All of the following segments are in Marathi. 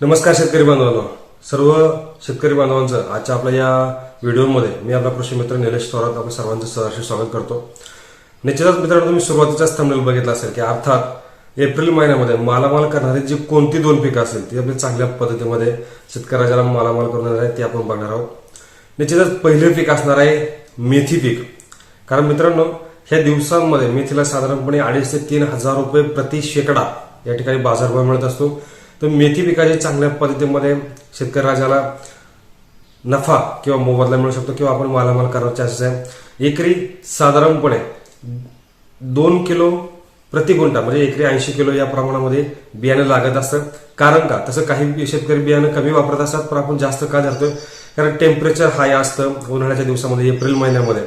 नमस्कार शेतकरी बांधवांनो, सर्व शेतकरी बांधवांचं आजच्या आपल्या या व्हिडिओमध्ये मी आपला कृषी मित्र निलेश थोरात आपण सर्वांचं सहर्ष स्वागत करतो। निश्चितच मित्रांनो, तुम्ही सुरुवातीचाच थंबनेल बघितला असेल की अर्थात एप्रिल महिन्यामध्ये मालामाल करणारी जी कोणती दोन पिकं असतील ती आपली चांगल्या पद्धतीमध्ये शेतकऱ्याला ज्याला मालामाल करून देणार आहे ते आपण बघणार आहोत। निश्चितच पहिले पीक असणार आहे मेथी पीक। कारण मित्रांनो, ह्या दिवसांमध्ये मेथीला साधारणपणे 2,500 ते 3,000 रुपये प्रति शेकडा या ठिकाणी बाजारभाव मिळत असतो। तर मेथी पिकाची चांगल्या पद्धतीमध्ये शेतकरी राजाला नफा किंवा मोबदला मिळू शकतो किंवा आपण मालामाल करण्याचे चान्सेस आहे। एकरी साधारणपणे 2 किलो प्रति गुंठा म्हणजे एकरी 80 किलो या प्रमाणामध्ये बियाणं लागत असतं। कारण का तसं काही शेतकरी बियाणं कमी वापरत असतात, पण आपण जास्त का धरतोय? कारण टेम्परेचर हाय असतं उन्हाळ्याच्या दिवसामध्ये एप्रिल महिन्यामध्ये।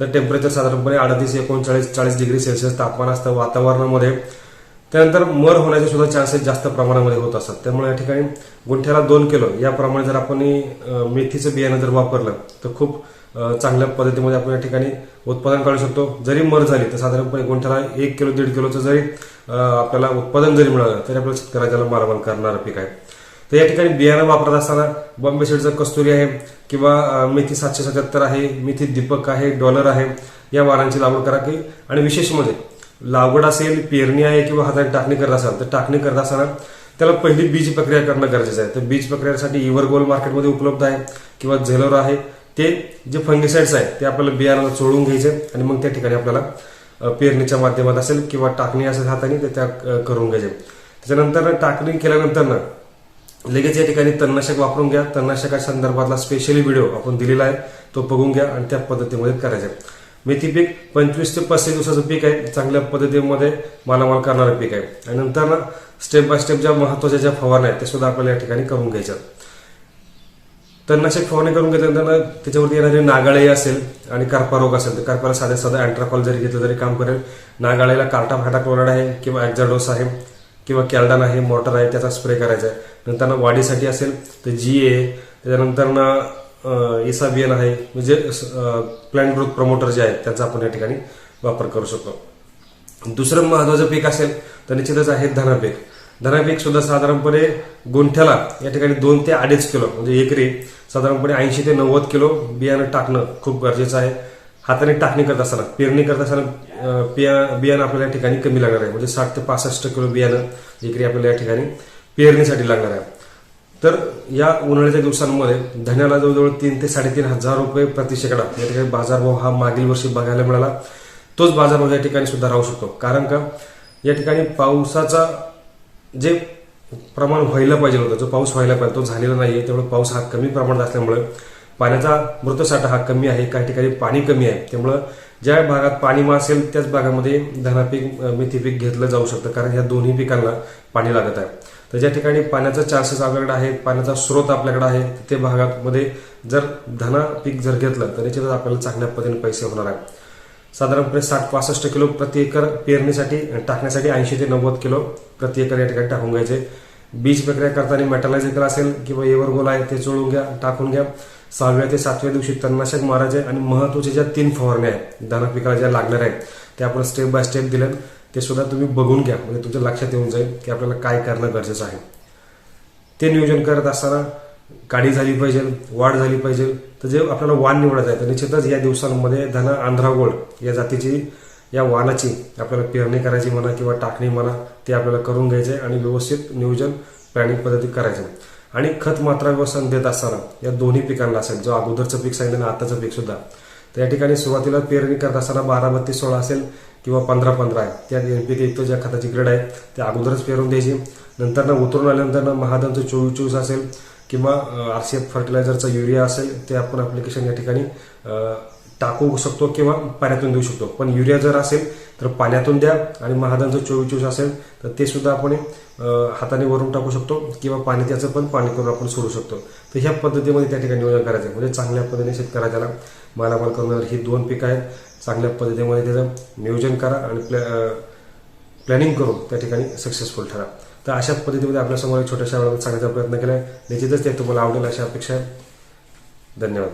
तर टेम्परेचर साधारणपणे 38, 39, 40 डिग्री सेल्सिअस तापमान असतं वातावरणामध्ये। त्यानंतर मर होण्याचे सुद्धा चान्सेस जास्त प्रमाणामध्ये होत असतात। त्यामुळे या ठिकाणी गुंठ्याला 2 किलो याप्रमाणे जर आपण मेथीचं बियाणं जर वापरलं तर खूप चांगल्या पद्धतीमध्ये आपण या ठिकाणी उत्पादन काढू शकतो। जरी मर झाली तर साधारणपणे गुंठ्याला 1 किलो 1.5 किलोचं जरी आपल्याला उत्पादन जरी मिळालं तरी आपल्याला शेतकऱ्याला मालामाल करणारं पीक आहे। तर या ठिकाणी बियाणं वापरत असताना बॉम्बे सीडचं कस्तुरी आहे किंवा मेथी 777 आहे, मेथी दीपक आहे, डॉलर आहे, या वाणांची लागवड करा की। आणि विशेष म्हणजे लागवड असेल, पेरणी आहे किंवा हाताने टाकणी करत असाल तर टाकणी करत असताना त्याला पहिली बीज प्रक्रिया करणं गरजेचं आहे। तर बीज प्रक्रियेसाठी इव्हरगोल मार्केटमध्ये उपलब्ध आहे किंवा झेलोर आहे। ते जे फंगिसाइड्स आहेत ते आपल्याला बियाणाला चोळून घ्यायचे आणि मग त्या ठिकाणी आपल्याला पेरणीच्या माध्यमात असेल किंवा टाकणी असेल हाताने ते त्या करून घ्यायचे। त्याच्यानंतर टाकणी केल्यानंतर लगेच या ठिकाणी तणनाशक वापरून घ्या। तणनाशका संदर्भातला स्पेशली व्हिडिओ आपण दिलेला आहे, तो बघून घ्या आणि त्या पद्धतीमध्ये करायचं। मेथी पीक 25 ते 35 दिवसाचं पीक आहे, चांगल्या पद्धतीमध्ये मालामाल करणारं पीक आहे। आणि नंतर स्टेप बाय स्टेप ज्या महत्वाच्या ज्या फवारण्या आहेत ते सुद्धा आपल्याला या ठिकाणी करून घ्यायच्या। तणनाशक फवारणी करून घेतल्यानंतर त्याच्यावरती येणारे नागाळे असेल आणि करपा रोग असेल तर करपाला साधा अँट्राकॉल जरी घेतलं तरी काम करेल। नागाळेला कार्टा फाटा क्लोराइड आहे किंवा एक्झाडोस आहे किंवा कॅल्डान आहे, मॉर्टर आहे, त्याचा स्प्रे करायचा आहे। नंतर वाढीसाठी असेल तर GA, त्याच्यानंतर इसाबियन आहे, म्हणजे प्लांट ग्रोथ प्रमोटर जे आहेत त्याचा आपण या ठिकाणी वापर करू शकतो। दुसरं महत्वाचं पीक असेल तर निश्चितच आहे धनापीक। धनापीक सुद्धा साधारणपणे गुंठ्याला या ठिकाणी 2 ते 2.5 किलो म्हणजे एकरी साधारणपणे 80 ते 90 किलो बियाणं टाकणं खूप गरजेचं आहे। हाताने टाकणी करत असताना, पेरणी करत असताना बियाणं आपल्याला या ठिकाणी कमी लागणार आहे, म्हणजे 60 ते 65 किलो बियाणं एकरी आपल्याला या ठिकाणी पेरणीसाठी लागणार आहे। तर या उन्हाळ्याच्या दिवसांमध्ये धन्याला जवळजवळ 3 ते 3,500 रुपये प्रति शेकडा या ठिकाणी बाजारभाव हा मागील वर्षी बघायला मिळाला। तोच बाजारभाव या ठिकाणी सुद्धा राहू शकतो। कारण का या ठिकाणी पावसाचा जे प्रमाण व्हायला पाहिजे होतं, जो पाऊस व्हायला पाहिजे तो झालेला नाहीये। त्यामुळे पाऊस हा कमी प्रमाणात असल्यामुळे पाण्याचा मृतसाठा हा कमी आहे, काही ठिकाणी पाणी कमी आहे। त्यामुळे ज्या भागात पाणी असेल त्याच भागामध्ये धनापीक मेथी पीक घेतलं जाऊ शकतं, कारण या दोन्ही पिकांना पाणी लागत आहे। तर ज्या ठिकाणी पाण्याचा चान्सेस आपल्याकडे आहे, पाण्याचा स्रोत आपल्याकडे आहे, ते भागामध्ये जर धना पीक जर घेतलं तर याच्यात आपल्याला चांगल्या पद्धतीने पैसे होणार आहे। साधारणपणे 60-65 किलो प्रति एकर पेरणीसाठी टाकण्यासाठी 80 ते 90 किलो प्रति एकर या ठिकाणी टाकून घ्यायचे। बीज प्रक्रिया करताना मेटलायझर असेल किंवा एव्हरगोल आहे ते चोळून घ्या, टाकून घ्या। 6व्या ते 7व्या दिवशी तणनाशक मारायचे आणि महत्वाच्या ज्या 3 फवारण्या आहेत धना पिकाला ज्या लागणार आहेत त्या आपण स्टेप बाय स्टेप दिल्या, ते सुद्धा तुम्ही बघून घ्या, म्हणजे तुमच्या लक्षात येऊन जाईल की आपल्याला काय करणं गरजेचं आहे। ते नियोजन करत असताना काढी झाली पाहिजे, वाढ झाली पाहिजे। तर जे आपल्याला वाण निवडायचं आहे तर निश्चितच या दिवसांमध्ये धना आंध्रा गोल्ड या जातीची या वाणाची आपल्याला पेरणी करायची म्हणा किंवा टाकणी म्हणा ते आपल्याला करून घ्यायचे आणि व्यवस्थित नियोजन प्लॅनिंग पद्धती करायचे। आणि खत मात्रा व्यवस्थापन देत असताना या दोन्ही पिकांना असेल, जो अगोदरचं पीक सांगितलं आणि आताचं पीक सुद्धा, तर या ठिकाणी सुरुवातीला पेरणी करत असताना 12-32-16 असेल किंवा 15-15 आहे त्या NPK युक्त ज्या खताची ग्रेड आहे त्या अगोदरच पेरून द्यायची। नंतर उतरून आल्यानंतर महादनचं 24-24 असेल किंवा RCF फर्टिलायझरचा युरिया असेल ते आपण ऍप्लिकेशन या ठिकाणी टाकू शकतो किंवा पाण्यातून देऊ शकतो। पण युरिया जर असेल तर पाण्यातून द्या आणि महादनचं 24-24 असेल तर ते सुद्धा आपण हाताने वरून टाकू शकतो किंवा पाणी त्याचं पण पाणी करून आपण सोडू शकतो। तर ह्या पद्धतीमध्ये त्या ठिकाणी नियोजन करायचं, म्हणजे चांगल्या पद्धतीने शेतकऱ्याला मालामाल करणार ही 2 पिकं आहेत। चांगल्या पद्धतीमध्ये त्याचं नियोजन करा आणि प्लॅनिंग करून त्या ठिकाणी सक्सेसफुल ठरा। तर अशा पद्धतीमध्ये आपल्यासमोर छोट्याशा वेळामध्ये सांगण्याचा प्रयत्न केला आहे। निश्चितच ते तुम्हाला आवडेल अशा अपेक्षा आहे। धन्यवाद।